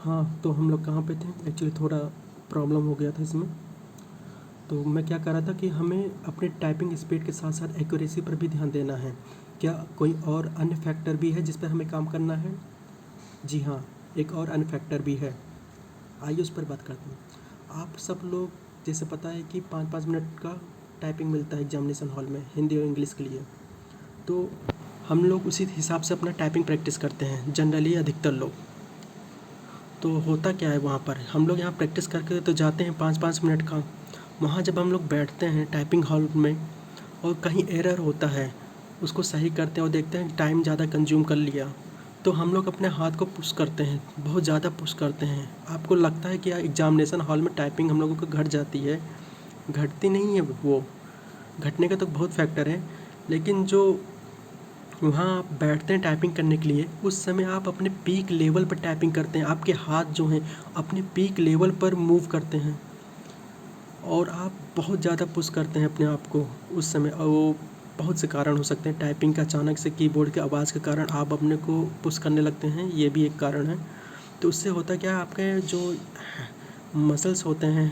हाँ, तो हम लोग कहाँ पे थे? एक्चुअली थोड़ा प्रॉब्लम हो गया था इसमें। तो मैं क्या कह रहा था कि हमें अपने टाइपिंग स्पीड के साथ साथ एक्यूरेसी पर भी ध्यान देना है। क्या कोई और अन्य फैक्टर भी है जिस पर हमें काम करना है? जी हाँ, एक और अन्य फैक्टर भी है। आइए उस पर बात करते हैं। आप सब लोग जैसे पता है कि 5-5 मिनट का टाइपिंग मिलता है एग्जामिनेशन हॉल में हिंदी और इंग्लिश के लिए। तो हम लोग उसी हिसाब से अपना टाइपिंग प्रैक्टिस करते हैं, जनरली अधिकतर लोग। तो होता क्या है वहाँ पर, हम लोग यहाँ प्रैक्टिस करके तो जाते हैं 5-5 मिनट का। वहाँ जब हम लोग बैठते हैं टाइपिंग हॉल में और कहीं एरर होता है, उसको सही करते हैं और देखते हैं टाइम ज़्यादा कंज्यूम कर लिया, तो हम लोग अपने हाथ को पुश करते हैं, बहुत ज़्यादा पुश करते हैं। आपको लगता है कि एग्जामिनेशन हॉल में टाइपिंग हम लोगों को घट जाती है? घटती नहीं है वो। घटने का तो बहुत फैक्टर है, लेकिन जो वहाँ आप बैठते हैं टाइपिंग करने के लिए, उस समय आप अपने पीक लेवल पर टाइपिंग करते हैं। आपके हाथ जो हैं अपने पीक लेवल पर मूव करते हैं और आप बहुत ज़्यादा पुश करते हैं अपने आप को उस समय। और वो बहुत से कारण हो सकते हैं, टाइपिंग का अचानक से कीबोर्ड की आवाज़ के कारण आप अपने को पुश करने लगते हैं, ये भी एक कारण है। तो उससे होता क्या है, आपके जो मसल्स होते हैं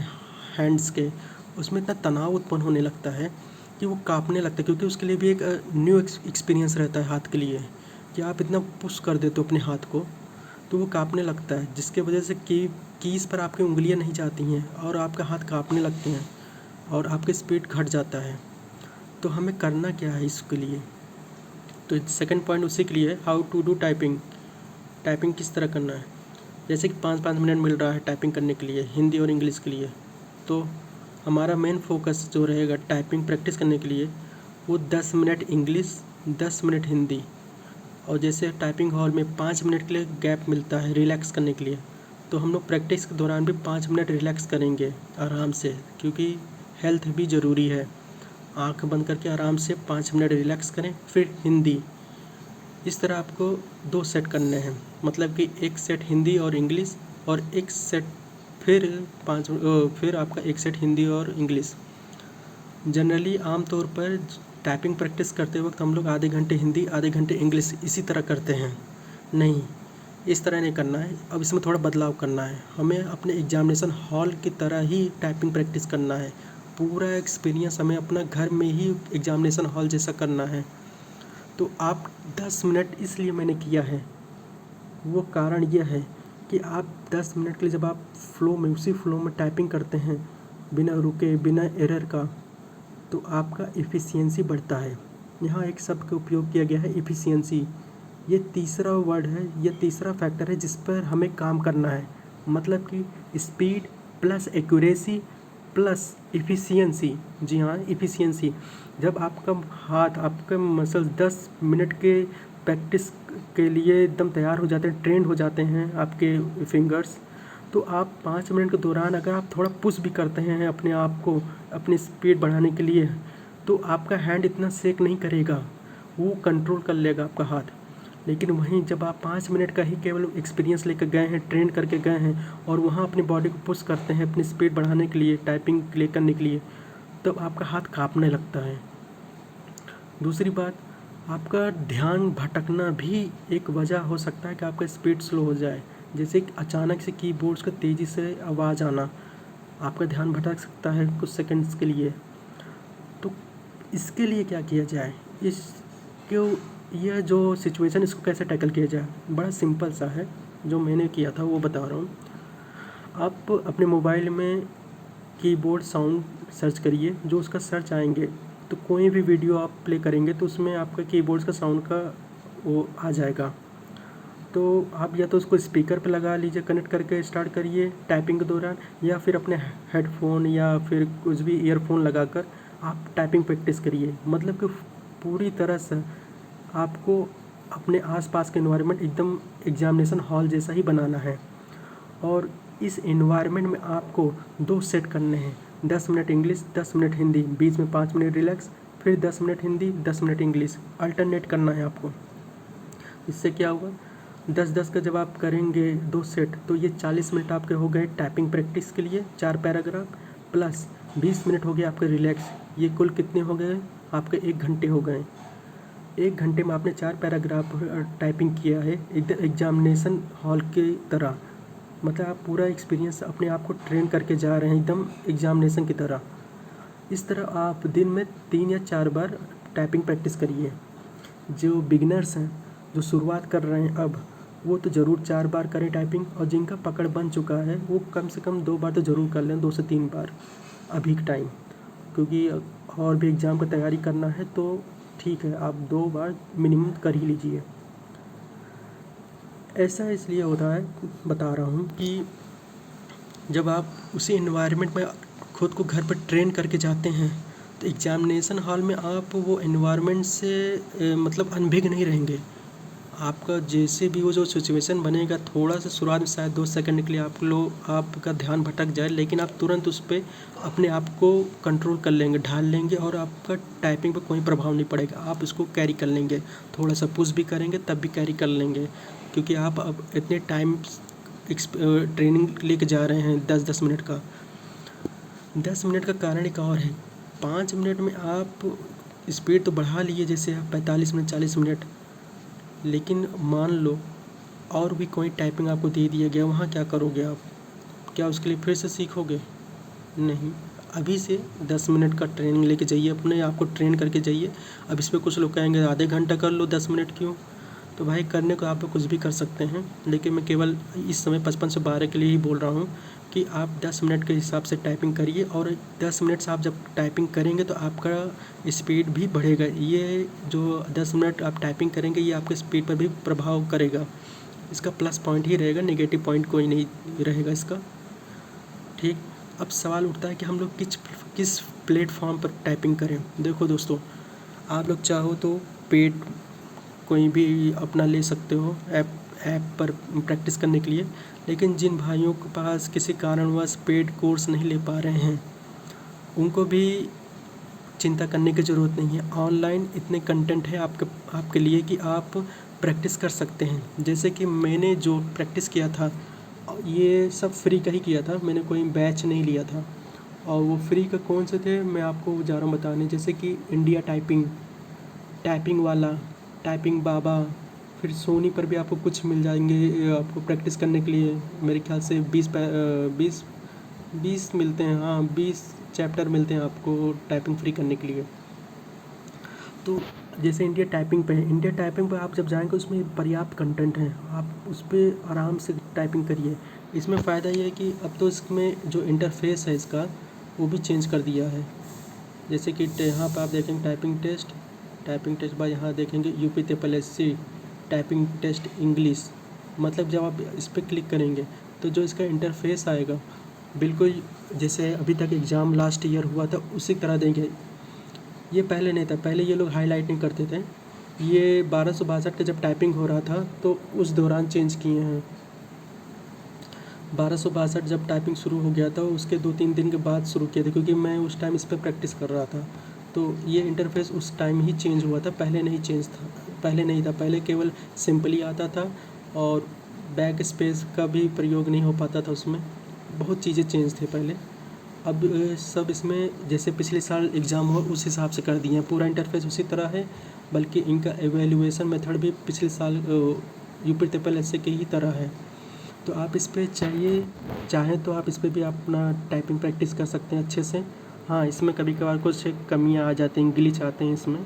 हैंड्स के, उसमें इतना तनाव उत्पन्न होने लगता है कि वो काँपने लगता है, क्योंकि उसके लिए भी एक न्यू एक्सपीरियंस रहता है हाथ के लिए, कि आप इतना पुश कर देते हो अपने हाथ को तो वो काँपने लगता है, जिसके वजह से कीज़ पर आपकी उँगलियां नहीं जाती हैं और आपका हाथ काँपने लगते हैं और आपकी स्पीड घट जाता है। तो हमें करना क्या है इसके लिए? तो सेकंड पॉइंट उसी के लिए है, how to do typing. Typing किस तरह करना है? जैसे कि 5-5 मिनट मिल रहा है टाइपिंग करने के लिए हिंदी और इंग्लिश के लिए, तो हमारा मेन फोकस जो रहेगा टाइपिंग प्रैक्टिस करने के लिए, वो 10 मिनट इंग्लिश, 10 मिनट हिंदी। और जैसे टाइपिंग हॉल में 5 मिनट के लिए गैप मिलता है रिलैक्स करने के लिए, तो हम लोग प्रैक्टिस के दौरान भी 5 मिनट रिलैक्स करेंगे आराम से, क्योंकि हेल्थ भी ज़रूरी है। आँख बंद करके आराम से 5 मिनट रिलैक्स करें। फिर हिंदी, इस तरह आपको 2 सेट करने हैं, मतलब कि एक सेट हिंदी और इंग्लिश और एक सेट फिर फिर आपका एक सेट हिंदी और इंग्लिश। जनरली आम तौर पर टाइपिंग प्रैक्टिस करते वक्त हम लोग आधे घंटे हिंदी, आधे घंटे इंग्लिश इसी तरह करते हैं। नहीं, इस तरह नहीं करना है। अब इसमें थोड़ा बदलाव करना है। हमें अपने एग्जामिनेशन हॉल की तरह ही टाइपिंग प्रैक्टिस करना है। पूरा एक्सपीरियंस हमें अपना घर में ही एग्जामिनेशन हॉल जैसा करना है। तो आप 10 मिनट इसलिए मैंने किया है, वो कारण यह है कि आप 10 मिनट के लिए जब आप फ्लो में, उसी फ्लो में टाइपिंग करते हैं बिना रुके, बिना एरर का, तो आपका एफिशिएंसी बढ़ता है। यहाँ एक शब्द का उपयोग किया गया है, एफिशिएंसी। ये तीसरा वर्ड है, ये तीसरा फैक्टर है जिस पर हमें काम करना है। मतलब कि speed plus accuracy plus efficiency. जी हाँ, एफिशिएंसी। जब आपका हाथ, आपके मसल्स 10 मिनट के प्रैक्टिस के लिए एकदम तैयार हो जाते हैं, ट्रेंड हो जाते हैं आपके फिंगर्स, तो आप 5 मिनट के दौरान अगर आप थोड़ा पुश भी करते हैं अपने आप को, अपनी स्पीड बढ़ाने के लिए, तो आपका हैंड इतना शेक नहीं करेगा, वो कंट्रोल कर लेगा आपका हाथ। लेकिन वहीं जब आप 5 मिनट का ही केवल एक्सपीरियंस लेकर गए हैं, ट्रेन करके गए हैं और वहाँ अपनी बॉडी को पुश करते हैं अपनी स्पीड बढ़ाने के लिए, टाइपिंग के लिए करने के लिए, तब आपका हाथ काँपने लगता है। दूसरी बात, आपका ध्यान भटकना भी एक वजह हो सकता है कि आपका स्पीड स्लो हो जाए। जैसे कि अचानक से कीबोर्ड्स का तेज़ी से आवाज़ आना, आपका ध्यान भटक सकता है कुछ सेकंड्स के लिए। तो इसके लिए क्या किया जाए, इसको, यह जो सिचुएशन, इसको कैसे टैकल किया जाए? बड़ा सिंपल सा है, जो मैंने किया था वो बता रहा हूँ। आप अपने मोबाइल में कीबोर्ड साउंड सर्च करिए, जो उसका सर्च आएंगे, तो कोई भी वीडियो आप प्ले करेंगे तो उसमें आपका कीबोर्ड का साउंड का वो आ जाएगा। तो आप या तो उसको स्पीकर पे लगा लीजिए, कनेक्ट करके स्टार्ट करिए टाइपिंग के दौरान, या फिर अपने हेडफोन या फिर कुछ भी ईयरफोन लगाकर आप टाइपिंग प्रैक्टिस करिए। मतलब कि पूरी तरह से आपको अपने आसपास के एनवायरनमेंट एकदम एग्जामिनेशन हॉल जैसा ही बनाना है। और इस एनवायरनमेंट में आपको 2 सेट करने हैं, 10 मिनट इंग्लिश, 10 मिनट हिंदी, बीच में 5 मिनट रिलैक्स, फिर 10 minute Hindi, 10 minute English, alternate करना है आपको। इससे क्या होगा, 10-10 का जब आप करेंगे 2 सेट, तो ये 40 मिनट आपके हो गए टाइपिंग प्रैक्टिस के लिए, 4 पैराग्राफ, प्लस 20 मिनट हो गए आपके रिलैक्स। ये कुल कितने हो गए आपके? 1 घंटे हो गए। 1 घंटे में आपने 4 पैराग्राफ टाइपिंग किया है एकदम एग्जामिनेशन हॉल की तरह। मतलब आप पूरा एक्सपीरियंस अपने आप को ट्रेन करके जा रहे हैं एकदम एग्जामिनेशन की तरह। इस तरह आप दिन में 3 या 4 बार टाइपिंग प्रैक्टिस करिए। जो बिगिनर्स हैं, जो शुरुआत कर रहे हैं अब, वो तो ज़रूर 4 बार करें टाइपिंग, और जिनका पकड़ बन चुका है वो कम से कम 2 बार तो ज़रूर कर लें, 2 से 3 बार अभी के टाइम, क्योंकि और भी एग्ज़ाम का तैयारी करना है तो ठीक है, आप 2 बार मिनिमम कर ही लीजिए। ऐसा इसलिए होता है, बता रहा हूँ कि जब आप उसी एनवायरनमेंट में खुद को घर पर ट्रेन करके जाते हैं तो एग्ज़ामिनेशन हॉल में आप वो एनवायरनमेंट से मतलब अनभिज्ञ नहीं रहेंगे। आपका जैसे भी वो जो सिचुएशन बनेगा, थोड़ा सा शुरुआत में शायद 2 सेकंड के लिए आपका ध्यान भटक जाए, लेकिन आप तुरंत उस पे अपने आप को कंट्रोल कर लेंगे, ढाल लेंगे, और आपका टाइपिंग पे कोई प्रभाव नहीं पड़ेगा। आप उसको कैरी कर लेंगे, थोड़ा सा पुश भी करेंगे तब भी कैरी कर लेंगे, क्योंकि आप अब इतने टाइम ट्रेनिंग लेके जा रहे हैं 10-10 मिनट का। 10 मिनट का कारण एक और है, 5 मिनट में आप स्पीड तो बढ़ा लिए, जैसे आप 45 मिनट 40 मिनट, लेकिन मान लो और भी कोई टाइपिंग आपको दे दिया गया, वहाँ क्या करोगे आप? क्या उसके लिए फिर से सीखोगे? नहीं। अभी से 10 मिनट का ट्रेनिंग लेके जाइए, अपने आप को ट्रेन करके जाइए। अब इस पे कुछ लोग कहेंगे आधे घंटा कर लो, 10 मिनट क्यों? तो भाई, करने को आप कुछ भी कर सकते हैं, लेकिन मैं केवल इस समय 55 से 12 के लिए ही बोल रहा हूँ कि आप 10 मिनट के हिसाब से टाइपिंग करिए, और 10 मिनट से आप जब टाइपिंग करेंगे तो आपका स्पीड भी बढ़ेगा। ये जो 10 मिनट आप टाइपिंग करेंगे, ये आपके स्पीड पर भी प्रभाव करेगा। इसका प्लस पॉइंट ही रहेगा, नेगेटिव पॉइंट कोई नहीं रहेगा इसका। ठीक। अब सवाल उठता है कि हम लोग किस प्लेटफॉर्म पर टाइपिंग करें। देखो दोस्तों, आप लोग चाहो तो पेड कोई भी अपना ले सकते हो ऐप पर प्रैक्टिस करने के लिए, लेकिन जिन भाइयों के पास किसी कारणवश पेड कोर्स नहीं ले पा रहे हैं, उनको भी चिंता करने की ज़रूरत नहीं है। ऑनलाइन इतने कंटेंट है आपके लिए कि आप प्रैक्टिस कर सकते हैं। जैसे कि मैंने जो प्रैक्टिस किया था, ये सब फ्री का ही किया था, मैंने कोई बैच नहीं लिया था। और वो फ्री का कौन से थे, मैं आपको जा रहा हूँ बताने। जैसे कि इंडिया टाइपिंग, टाइपिंग वाला, टाइपिंग बाबा, फिर सोनी पर भी आपको कुछ मिल जाएंगे आपको प्रैक्टिस करने के लिए। मेरे ख्याल से 20 मिलते हैं, हाँ 20 चैप्टर मिलते हैं आपको टाइपिंग फ्री करने के लिए। तो जैसे इंडिया टाइपिंग पे है, इंडिया टाइपिंग पे आप जब जाएंगे उसमें पर्याप्त कंटेंट है, आप उस पर आराम से टाइपिंग करिए। इसमें फ़ायदा ये है कि अब तो इसमें जो इंटरफेस है इसका, वो भी चेंज कर दिया है। जैसे कि यहाँ पर आप देखेंगे टाइपिंग टेस्ट बाद यहाँ देखेंगे UP TSSC typing test English. मतलब जब आप इस पर क्लिक करेंगे तो जो इसका इंटरफेस आएगा, बिल्कुल जैसे अभी तक एग्ज़ाम लास्ट ईयर हुआ था उसी तरह देंगे। ये पहले नहीं था, पहले ये लोग हाईलाइट नहीं करते थे। ये 1262 का जब टाइपिंग हो रहा था तो उस दौरान चेंज किए हैं। 1262 जब टाइपिंग शुरू हो गया था, उसके 2-3 दिन के बाद शुरू किया था, क्योंकि मैं उस टाइम इस पर प्रैक्टिस कर रहा था। तो ये इंटरफेस उस टाइम ही चेंज हुआ था, पहले नहीं था। पहले केवल सिंपली आता था, और बैक स्पेस का भी प्रयोग नहीं हो पाता था उसमें। बहुत चीज़ें चेंज थे पहले। अब सब इसमें जैसे पिछले साल एग्ज़ाम हुआ उस हिसाब से कर दिए हैं, पूरा इंटरफेस उसी तरह है, बल्कि इनका एवेल्यूएशन मेथड भी पिछले साल यूपी TSSC के ही तरह है। तो आप इस पर चाहें तो आप इस पर भी अपना टाइपिंग प्रैक्टिस कर सकते हैं अच्छे से। हाँ, इसमें कभी कभार कुछ कमियाँ आ जाती हैं, ग्लिच आते हैं इसमें,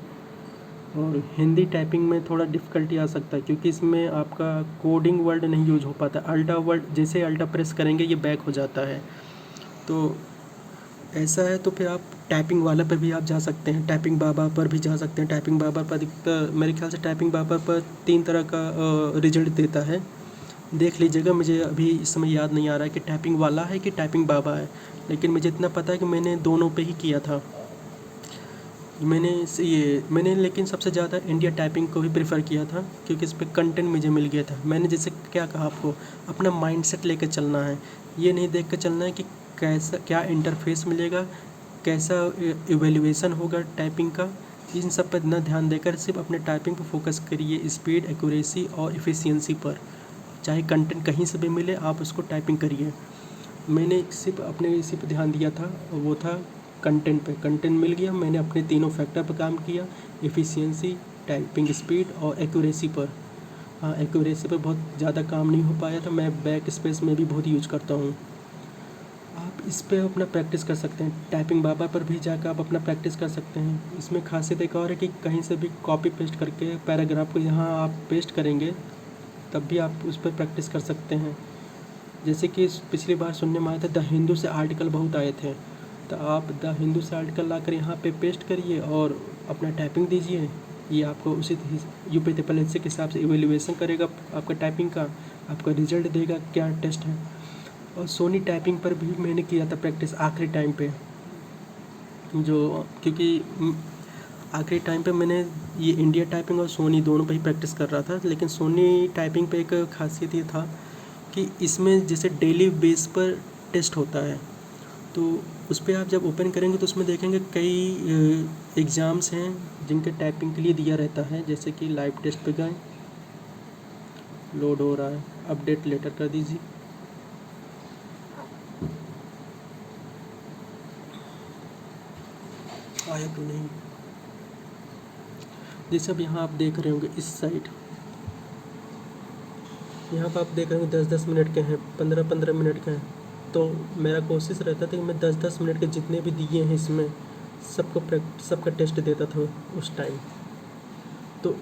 और हिंदी टाइपिंग में थोड़ा डिफ़िकल्टी आ सकता है, क्योंकि इसमें आपका कोडिंग वर्ड नहीं यूज हो पाता। अल्टा वर्ड, जैसे अल्टा प्रेस करेंगे ये बैक हो जाता है। तो ऐसा है, तो फिर आप टाइपिंग वाला पर भी आप जा सकते हैं, टाइपिंग बाबा पर भी जा सकते हैं। टाइपिंग बाबा पर अधिकतर मेरे ख्याल से टाइपिंग बाबा पर 3 तरह का रिजल्ट देता है, देख लीजिएगा। मुझे अभी इस समय याद नहीं आ रहा है कि टाइपिंग वाला है कि टाइपिंग बाबा है, लेकिन मुझे इतना पता है कि मैंने दोनों पे ही किया था। मैंने लेकिन सबसे ज़्यादा इंडिया टाइपिंग को ही प्रेफर किया था, क्योंकि इस पर कंटेंट मुझे मिल गया था। मैंने जैसे क्या कहा आपको, अपना माइंडसेट लेकर चलना है, ये नहीं देख कर चलना है कि कैसा क्या इंटरफेस मिलेगा, कैसा इवेल्यूएशन होगा टाइपिंग का। इन सब पर न ध्यान देकर सिर्फ अपने टाइपिंग पर फोकस करिए, स्पीड, एक्यूरेसी और एफिशिएंसी पर। चाहे कंटेंट कहीं से भी मिले, आप उसको टाइपिंग करिए। मैंने सिर्फ अपने इसी पर ध्यान दिया था, वो था कंटेंट पे। कंटेंट मिल गया, मैंने अपने तीनों फैक्टर पर काम किया, एफिशिएंसी, टाइपिंग स्पीड और एक्यूरेसी पर। हाँ, एक्यूरेसी पे बहुत ज़्यादा काम नहीं हो पाया था। मैं बैक स्पेस में भी बहुत यूज करता हूँ। आप इस पे अपना प्रैक्टिस कर सकते हैं। टाइपिंग बाबा पर भी जाकर आप अपना प्रैक्टिस कर सकते हैं। इसमें खासियत एक और है कि कहीं से भी कॉपी पेस्ट करके पैराग्राफ को यहाँ आप पेस्ट करेंगे तब भी आप उस पर प्रैक्टिस कर सकते हैं। जैसे कि पिछली बार सुनने में आया था द हिंदू से आर्टिकल बहुत आए थे, तो आप द हिंदू से आर्टिकल लाकर यहाँ पे पेस्ट करिए और अपना टाइपिंग दीजिए। ये आपको उसी यूपीएससी के हिसाब से इवेल्युएशन करेगा आपका टाइपिंग का, आपका रिजल्ट देगा क्या टेस्ट है। और सोनी टाइपिंग पर भी मैंने किया था प्रैक्टिस आखिरी टाइम पे, जो क्योंकि आखिरी टाइम पे मैंने ये इंडिया टाइपिंग और सोनी दोनों पे ही प्रैक्टिस कर रहा था। लेकिन सोनी टाइपिंग पे एक खासियत ये था कि इसमें जैसे डेली बेस पर टेस्ट होता है, तो उस पर आप जब ओपन करेंगे तो उसमें देखेंगे कई एग्ज़ाम्स हैं जिनके टाइपिंग के लिए दिया रहता है। जैसे कि लाइव टेस्ट पे गए, लोड हो रहा है, अपडेट लेटर कर दीजिए। आया तो नहीं। जैसे अब यहाँ आप देख रहे होंगे इस साइड, यहाँ पर आप देख रहे होंगे 10-10 मिनट के हैं, 15-15 मिनट के हैं। तो मेरा कोशिश रहता था कि मैं 10-10 मिनट के जितने भी दिए हैं इसमें सबका टेस्ट देता था उस टाइम। तो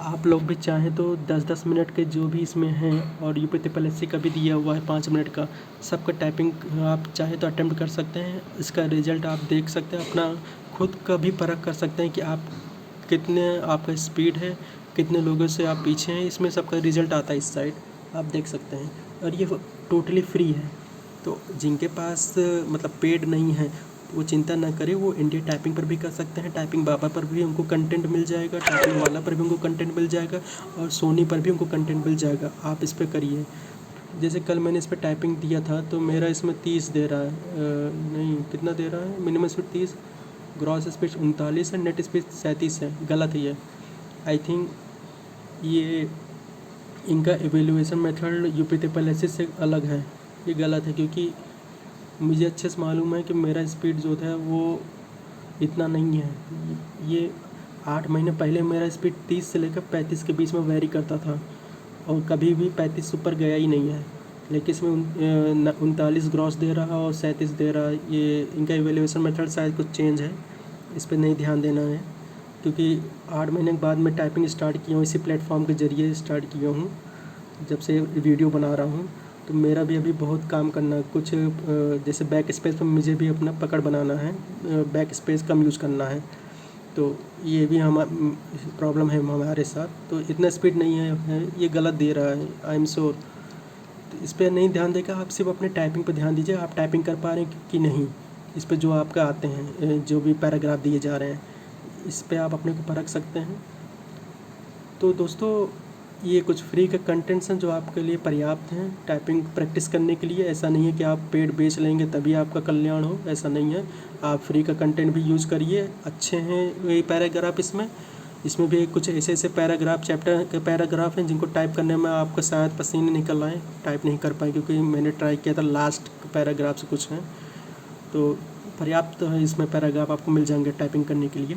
आप लोग भी चाहें तो 10-10 मिनट के जो भी इसमें हैं, और यूपीएससी का भी दिया हुआ है 5 मिनट का, सबका टाइपिंग आप चाहे तो अटेम्प्ट कर सकते हैं। इसका रिज़ल्ट आप देख सकते हैं, अपना खुद का भी परख कर सकते हैं कि आप कितने आपका स्पीड है, कितने लोगों से आप पीछे हैं। इसमें सबका रिज़ल्ट आता है इस साइड, आप देख सकते हैं। और ये टोटली फ्री है, तो जिनके पास मतलब पेड नहीं है वो चिंता ना करें, वो इंडिया टाइपिंग पर भी कर सकते हैं। टाइपिंग बाबा पर भी उनको कंटेंट मिल जाएगा, टाइपिंग वाला पर भी उनको कंटेंट मिल जाएगा, और सोनी पर भी उनको कंटेंट मिल जाएगा। आप इस पर करिए। जैसे कल मैंने इस पर टाइपिंग दिया था तो मेरा इसमें 30 दे रहा है, नहीं कितना दे रहा है, मिनिमम स्पीड 30, ग्रॉस स्पीड 39 है, नेट स्पीड 37 है। गलत है ये। आई थिंक ये इनका एवेल्युएशन मेथड यूपीएससी से अलग है, ये गलत है। क्योंकि मुझे अच्छे से मालूम है कि मेरा स्पीड जो था वो इतना नहीं है। ये 8 महीने पहले मेरा स्पीड 30 से लेकर 35 के बीच में वेरी करता था, और कभी भी 35 से ऊपर गया ही नहीं है। लेकिन इसमें 39 ग्रॉस दे रहा और 37 दे रहा। ये इनका इवेल्युएशन मेथड शायद कुछ चेंज है, इस पर नहीं ध्यान देना है। क्योंकि 8 महीने के बाद मैं टाइपिंग स्टार्ट किया हूँ, इसी प्लेटफॉर्म के ज़रिए स्टार्ट किया हूँ जब से वीडियो बना रहा हूँ। तो मेरा भी अभी बहुत काम करना है। कुछ जैसे बैक स्पेस पर मुझे भी अपना पकड़ बनाना है, बैक स्पेस कम यूज़ करना है। तो ये भी प्रॉब्लम है हमारे साथ। तो इतना स्पीड नहीं है, ये गलत दे रहा है, आई एम श्योर। तो इस पर नहीं ध्यान देकर आप सिर्फ अपने टाइपिंग पर ध्यान दीजिए, आप टाइपिंग कर पा रहे हैं कि नहीं। इस पर जो आपका आते हैं, जो भी पैराग्राफ दिए जा रहे हैं, इस पर आप अपने को परख सकते हैं। तो दोस्तों, ये कुछ फ्री के कंटेंट्स हैं जो आपके लिए पर्याप्त हैं टाइपिंग प्रैक्टिस करने के लिए। ऐसा नहीं है कि आप पेड बेच लेंगे तभी आपका कल्याण हो, ऐसा नहीं है। आप फ्री का कंटेंट भी यूज़ करिए, अच्छे हैं ये पैराग्राफ। इसमें भी कुछ ऐसे ऐसे पैराग्राफ, चैप्टर के पैराग्राफ हैं जिनको टाइप करने में आपको शायद पसीने निकल आए, टाइप नहीं कर पाए, क्योंकि मैंने ट्राई किया था। लास्ट पैराग्राफ से कुछ हैं, तो पर्याप्त है इसमें पैराग्राफ आपको मिल जाएंगे टाइपिंग करने के लिए।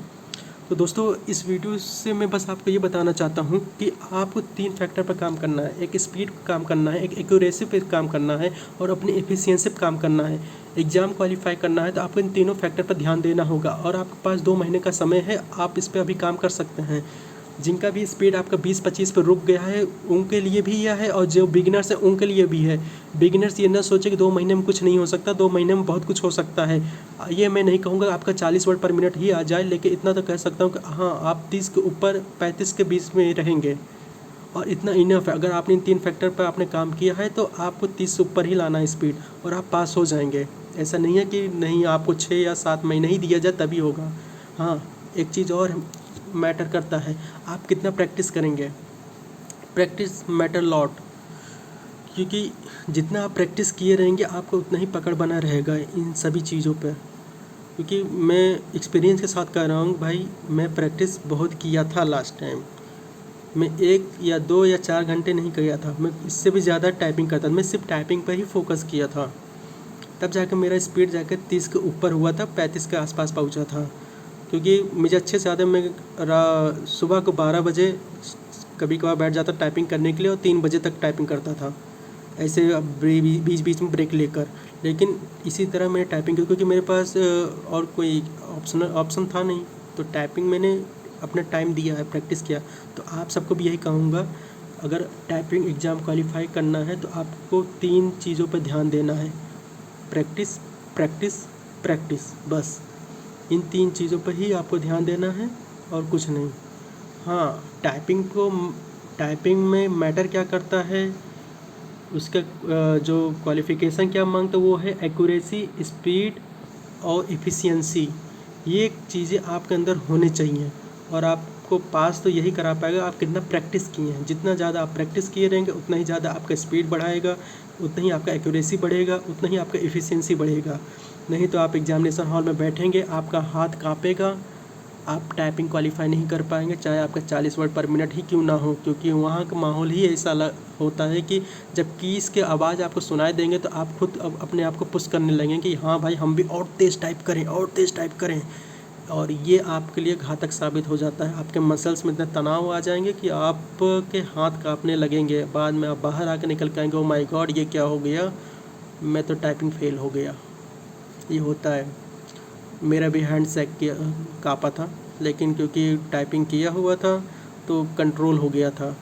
तो दोस्तों, इस वीडियो से मैं बस आपको ये बताना चाहता हूँ कि आपको 3 फैक्टर पर काम करना है। एक स्पीड पर काम करना है, एक एक्यूरेसी पे काम करना है, और अपनी एफिशिएंसी पे काम करना है। एग्ज़ाम क्वालिफाई करना है तो आपको इन तीनों फैक्टर पर ध्यान देना होगा, और आपके पास 2 महीने का समय है, आप इस पर अभी काम कर सकते हैं। जिनका भी स्पीड आपका 20-25 पर रुक गया है उनके लिए भी यह है, और जो बिगिनर्स हैं उनके लिए भी है। बिगिनर्स ये ना सोचे कि 2 महीने में कुछ नहीं हो सकता, 2 महीने में बहुत कुछ हो सकता है। ये मैं नहीं कहूँगा आपका 40 वर्ड पर मिनट ही आ जाए, लेकिन इतना तो कह सकता हूँ कि हाँ, आप 30 के ऊपर 35 के बीच में रहेंगे, और इतना इनफ है। अगर आपने इन 3 फैक्टर पर आपने काम किया है तो आपको 30 से ऊपर ही लाना है स्पीड, और आप पास हो जाएंगे। ऐसा नहीं है कि नहीं, आपको 6 या 7 महीने ही दिया जाए तभी होगा। हाँ, एक चीज़ और मैटर करता है, आप कितना प्रैक्टिस करेंगे। प्रैक्टिस मैटर लॉट, क्योंकि जितना आप प्रैक्टिस किए रहेंगे आपको उतना ही पकड़ बना रहेगा इन सभी चीज़ों पे। क्योंकि मैं एक्सपीरियंस के साथ कह रहा हूँ भाई, मैं प्रैक्टिस बहुत किया था लास्ट टाइम। मैं 1 या 2 या 4 घंटे नहीं किया था, मैं इससे भी ज़्यादा टाइपिंग करता था। मैं सिर्फ टाइपिंग पर ही फोकस किया था, तब जाकर मेरा स्पीड जाकर 30 के ऊपर हुआ था, 35 के आसपास पहुँचा था। क्योंकि मुझे अच्छे से याद है, मैं सुबह को 12 बजे कभी कभार बैठ जाता टाइपिंग करने के लिए और 3 बजे तक टाइपिंग करता था, ऐसे बीच बीच में ब्रेक लेकर। लेकिन इसी तरह मैंने टाइपिंग की, क्योंकि मेरे पास और कोई ऑप्शन था नहीं, तो टाइपिंग मैंने अपना टाइम दिया है, प्रैक्टिस किया। तो आप सबको भी यही कहूँगा, अगर टाइपिंग एग्ज़ाम क्वालिफाई करना है तो आपको 3 चीज़ों पर ध्यान देना है, प्रैक्टिस प्रैक्टिस प्रैक्टिस, बस इन 3 चीज़ों पर ही आपको ध्यान देना है और कुछ नहीं। हाँ, टाइपिंग में मैटर क्या करता है, उसका जो क्वालिफ़िकेशन क्या मांगता है वो है एक्यूरेसी, स्पीड और एफिशिएंसी। ये चीज़ें आपके अंदर होनी चाहिए, और आपको पास तो यही करा पाएगा आप कितना प्रैक्टिस किए हैं। जितना ज़्यादा आप प्रैक्टिस किए रहेंगे उतना ही ज़्यादा आपका स्पीड बढ़ाएगा, उतना ही आपका एक्यूरेसी बढ़ेगा, उतना ही आपका एफिशिएंसी बढ़ेगा। नहीं तो आप एग्जामिनेशन हॉल में बैठेंगे, आपका हाथ काँपेगा, आप टाइपिंग क्वालिफाई नहीं कर पाएंगे, चाहे आपका 40 वर्ड पर मिनट ही क्यों ना हो, क्योंकि वहाँ का माहौल ही ऐसा होता है कि जब कीज़ के आवाज़ आपको सुनाई देंगे तो आप खुद अपने आप को पुश करने लगेंगे कि हाँ भाई हम भी और तेज़ टाइप करें, और तेज़ टाइप करें। और ये आपके लिए घातक साबित हो जाता है। आपके मसल्स में इतने तनाव आ जाएंगे कि आपके हाथ काँपने लगेंगे। बाद में आप बाहर आकर निकल के आएंगे, ओ माय गॉड ये क्या हो गया, मैं तो टाइपिंग फेल हो गया। ये होता है। मेरा भी हैंड काँपा था, लेकिन क्योंकि टाइपिंग किया हुआ था तो कंट्रोल हो गया था।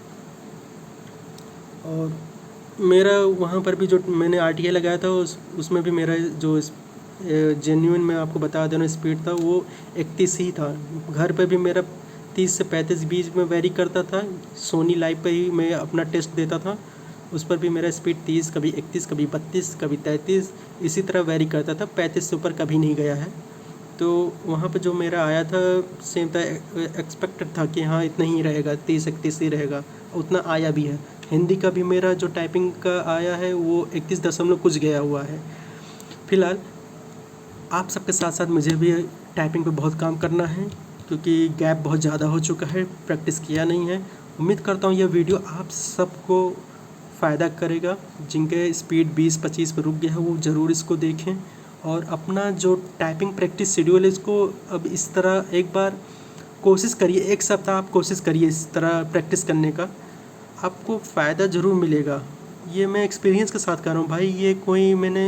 और मेरा वहाँ पर भी जो मैंने RTI लगाया था उसमें भी मेरा जो जेन्युइन मैं आपको बता दे रहा हूँ स्पीड था वो 31 ही था। घर पे भी मेरा 30 से 35 बीच में वेरी करता था। सोनी लाइव पे ही मैं अपना टेस्ट देता था, उस पर भी मेरा स्पीड 30, कभी 31, कभी 32, कभी 33, इसी तरह वेरी करता था। 35 से ऊपर कभी नहीं गया है। तो वहाँ पे जो मेरा आया था सेम था, एक्सपेक्टेड था कि हाँ इतना ही रहेगा, 30-31 ही रहेगा, उतना आया भी है। हिंदी का भी मेरा जो टाइपिंग का आया है वो 31 दशमलव कुछ गया हुआ है। फिलहाल आप सबके साथ साथ मुझे भी टाइपिंग पे बहुत काम करना है, क्योंकि गैप बहुत ज़्यादा हो चुका है, प्रैक्टिस किया नहीं है। उम्मीद करता हूँ यह वीडियो आप सबको फ़ायदा करेगा। जिनके स्पीड 20-25 पर रुक गया है वो ज़रूर इसको देखें, और अपना जो टाइपिंग प्रैक्टिस शेड्यूल है इसको अब इस तरह एक बार कोशिश करिए, 1 सप्ताह आप कोशिश करिए इस तरह प्रैक्टिस करने का, आपको फ़ायदा ज़रूर मिलेगा। ये मैं एक्सपीरियंस के साथ कर रहा हूँ भाई, ये कोई मैंने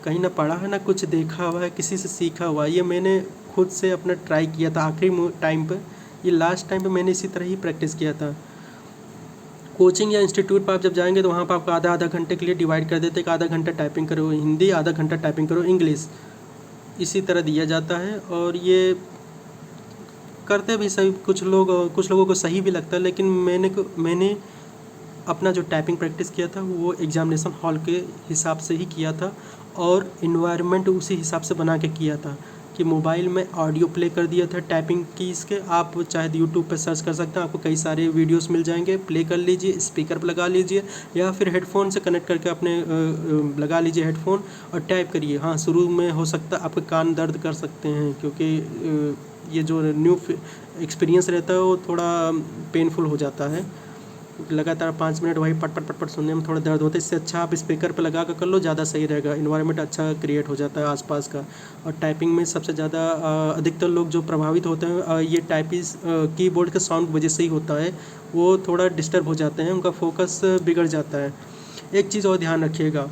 कहीं ना पढ़ा है ना कुछ देखा हुआ है, किसी से सीखा हुआ है, ये मैंने खुद से अपना ट्राई किया था आखिरी टाइम पर। ये लास्ट टाइम पे मैंने इसी तरह ही प्रैक्टिस किया था। कोचिंग या इंस्टीट्यूट पर आप जब जाएंगे तो वहाँ पर आपको आधा घंटे के लिए डिवाइड कर देते हैं कि आधा घंटा टाइपिंग करो हिंदी, आधा घंटा टाइपिंग करो इंग्लिश, इसी तरह दिया जाता है। और ये करते भी सही कुछ लोगों को सही भी लगता है, लेकिन मैंने अपना जो टाइपिंग प्रैक्टिस किया था वो एग्जामिनेशन हॉल के हिसाब से ही किया था, और इन्वायरमेंट उसी हिसाब से बना के किया था कि मोबाइल में ऑडियो प्ले कर दिया था टाइपिंग की इसके। आप चाहे यूट्यूब पर सर्च कर सकते हैं, आपको कई सारे वीडियोस मिल जाएंगे, प्ले कर लीजिए, स्पीकर पर लगा लीजिए, या फिर हेडफोन से कनेक्ट करके अपने लगा लीजिए हेडफोन और टाइप करिए। हाँ, शुरू में हो सकता है आपके कान दर्द कर सकते हैं, क्योंकि ये जो न्यू एक्सपीरियंस रहता है वो थोड़ा पेनफुल हो जाता है। लगातार 5 मिनट वही पट पट पट पट सुनने में थोड़ा दर्द होता है। इससे अच्छा आप स्पीकर पे लगा कर लो, ज़्यादा सही रहेगा। इन्वायरमेंट अच्छा क्रिएट हो जाता है आसपास का। और टाइपिंग में सबसे ज़्यादा अधिकतर लोग जो प्रभावित होते हैं ये टाइपिस कीबोर्ड के साउंड की वजह से ही होता है, वो थोड़ा डिस्टर्ब हो जाते हैं, उनका फोकस बिगड़ जाता है। एक चीज़ और ध्यान रखिएगा,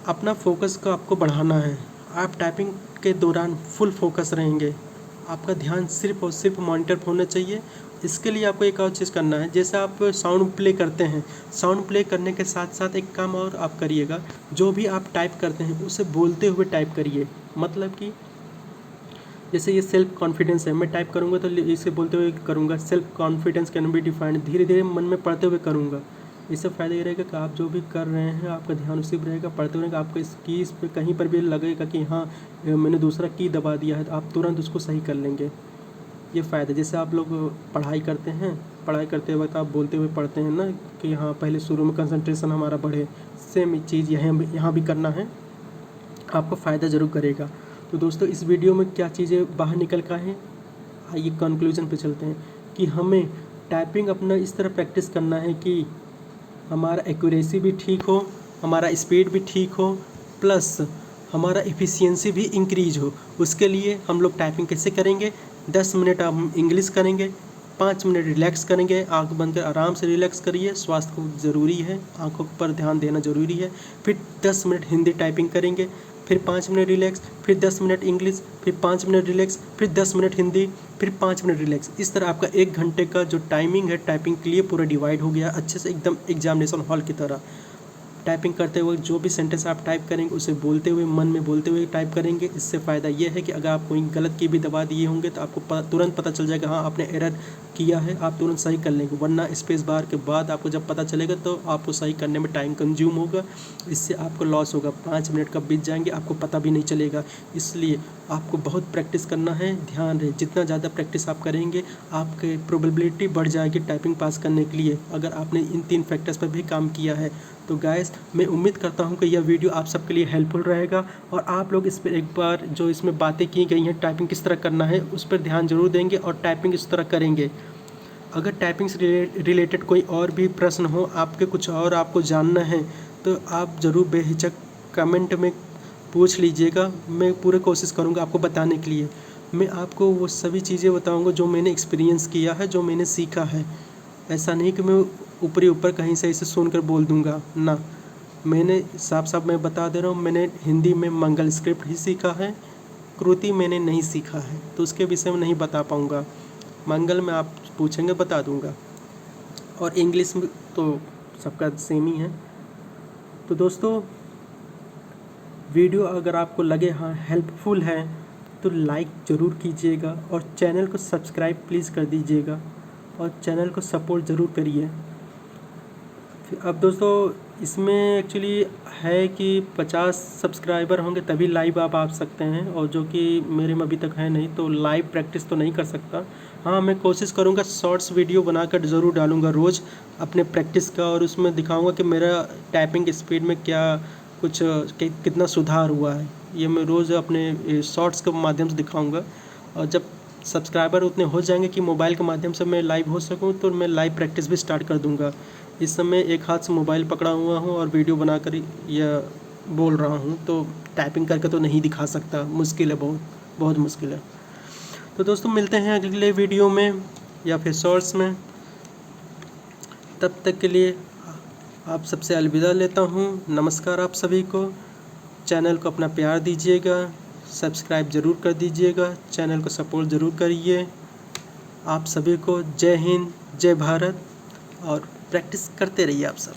अपना फोकस को आपको बढ़ाना है। आप टाइपिंग के दौरान फुल फोकस रहेंगे, आपका ध्यान सिर्फ और सिर्फ मॉनिटर पर होना चाहिए। इसके लिए आपको एक और चीज़ करना है, जैसे आप साउंड प्ले करते हैं, साउंड प्ले करने के साथ साथ एक काम और आप करिएगा, जो भी आप टाइप करते हैं उसे बोलते हुए टाइप करिए। मतलब कि जैसे ये सेल्फ कॉन्फिडेंस है, मैं टाइप करूँगा तो इसे बोलते हुए करूँगा, self confidence can be defined, धीरे धीरे मन में पढ़ते हुए करूँगा। इससे फ़ायदा ये रहेगा कि आप जो भी कर रहे हैं आपका ध्यान उसी पर रहेगा, पढ़ते रहेगा। आपको इस कीज़ पे कहीं पर भी लगेगा कि हाँ मैंने दूसरा की दबा दिया है, तो आप तुरंत उसको सही कर लेंगे। ये फ़ायदा, जैसे आप लोग पढ़ाई करते हैं, पढ़ाई करते वक्त आप बोलते हुए पढ़ते हैं ना कि हाँ पहले शुरू में कंसंट्रेशन हमारा बढ़े, सेम चीज़ यहाँ भी करना है, आपको फ़ायदा ज़रूर करेगा। तो दोस्तों इस वीडियो में क्या चीज़ें बाहर निकल कर हैं, आइए कंक्लूजन पे चलते हैं कि हमें टाइपिंग अपना इस तरह प्रैक्टिस करना है कि हमारा एक्यूरेसी भी ठीक हो, हमारा स्पीड भी ठीक हो, प्लस हमारा एफिशिएंसी भी इंक्रीज हो। उसके लिए हम लोग टाइपिंग कैसे करेंगे, 10 मिनट हम इंग्लिश करेंगे, 5 मिनट रिलैक्स करेंगे, आंख बंद कर आराम से रिलैक्स करिए, स्वास्थ्य को ज़रूरी है, आंखों पर ध्यान देना ज़रूरी है। फिर 10 मिनट हिंदी टाइपिंग करेंगे, फिर 5 मिनट रिलैक्स, फिर 10 मिनट इंग्लिश, फिर 5 मिनट रिलैक्स, फिर 10 मिनट हिंदी, फिर 5 मिनट रिलैक्स। इस तरह आपका 1 घंटे का जो टाइमिंग है टाइपिंग के लिए पूरा डिवाइड हो गया अच्छे से, एकदम एग्जामिनेशन हॉल की तरह। टाइपिंग करते हुए जो भी सेंटेंस आप टाइप करेंगे उसे बोलते हुए, मन में बोलते हुए टाइप करेंगे। इससे फ़ायदा ये है कि अगर आप कोई गलत की भी दबा दिए होंगे तो आपको तुरंत पता चल जाएगा, हाँ आपने एरर किया है, आप तुरंत सही कर लेंगे। वरना स्पेस बार के बाद आपको जब पता चलेगा तो आपको सही करने में टाइम कंज्यूम होगा, इससे आपको लॉस होगा। 5 मिनट कब बीत जाएंगे आपको पता भी नहीं चलेगा। इसलिए आपको बहुत प्रैक्टिस करना है। ध्यान रहे, जितना ज़्यादा प्रैक्टिस आप करेंगे आपके प्रोबेबिलिटी बढ़ जाएगी टाइपिंग पास करने के लिए, अगर आपने इन 3 फैक्टर्स पर भी काम किया है। तो गाइस, मैं उम्मीद करता हूं कि यह वीडियो आप सबके लिए हेल्पफुल रहेगा और आप लोग इस पर एक बार जो इसमें बातें की गई हैं टाइपिंग किस तरह करना है उस पर ध्यान जरूर देंगे और टाइपिंग इस तरह करेंगे। अगर टाइपिंग से रिलेटेड कोई और भी प्रश्न हो, आपके कुछ और आपको जानना है, तो आप ज़रूर बेहिचक कमेंट में पूछ लीजिएगा। मैं पूरी कोशिश करूँगा आपको बताने के लिए। मैं आपको वो सभी चीज़ें बताऊँगा जो मैंने एक्सपीरियंस किया है, जो मैंने सीखा है। ऐसा नहीं कि मैं ऊपरी ऊपर कहीं से इसे सुनकर बोल दूँगा ना, मैंने साफ साफ मैं बता दे रहा हूँ, मैंने हिंदी में मंगल स्क्रिप्ट ही सीखा है, कृति मैंने नहीं सीखा है, तो उसके विषय में नहीं बता पाऊँगा। मंगल में आप पूछेंगे बता दूँगा, और इंग्लिश में तो सबका सेम ही है। तो दोस्तों, वीडियो अगर आपको लगे हाँ हेल्पफुल है तो लाइक ज़रूर कीजिएगा और चैनल को सब्सक्राइब प्लीज़ कर दीजिएगा और चैनल को सपोर्ट ज़रूर करिए। अब दोस्तों, इसमें एक्चुअली है कि 50 सब्सक्राइबर होंगे तभी लाइव आप आ सकते हैं, और जो कि मेरे में अभी तक है नहीं, तो लाइव प्रैक्टिस तो नहीं कर सकता। हाँ, मैं कोशिश करूँगा शॉर्ट्स वीडियो बनाकर ज़रूर डालूँगा रोज़ अपने प्रैक्टिस का, और उसमें दिखाऊँगा कि मेरा टाइपिंग स्पीड में क्या कुछ कितना सुधार हुआ है। ये मैं रोज़ अपने शॉर्ट्स के माध्यम से दिखाऊँगा, और जब सब्सक्राइबर उतने हो जाएंगे कि मोबाइल के माध्यम से मैं लाइव हो सकूं तो मैं लाइव प्रैक्टिस भी स्टार्ट कर दूंगा। इस समय एक हाथ से मोबाइल पकड़ा हुआ हूं और वीडियो बनाकर या बोल रहा हूं, तो टाइपिंग करके तो नहीं दिखा सकता, मुश्किल है, बहुत बहुत मुश्किल है। तो दोस्तों, मिलते हैं अगले वीडियो में या फिर शॉर्ट्स में। तब तक के लिए आप सबसे अलविदा लेता हूं। नमस्कार आप सभी को। चैनल को अपना प्यार दीजिएगा, सब्सक्राइब ज़रूर कर दीजिएगा, चैनल को सपोर्ट ज़रूर करिए। आप सभी को जय हिंद, जय भारत, और प्रैक्टिस करते रहिए आप सब।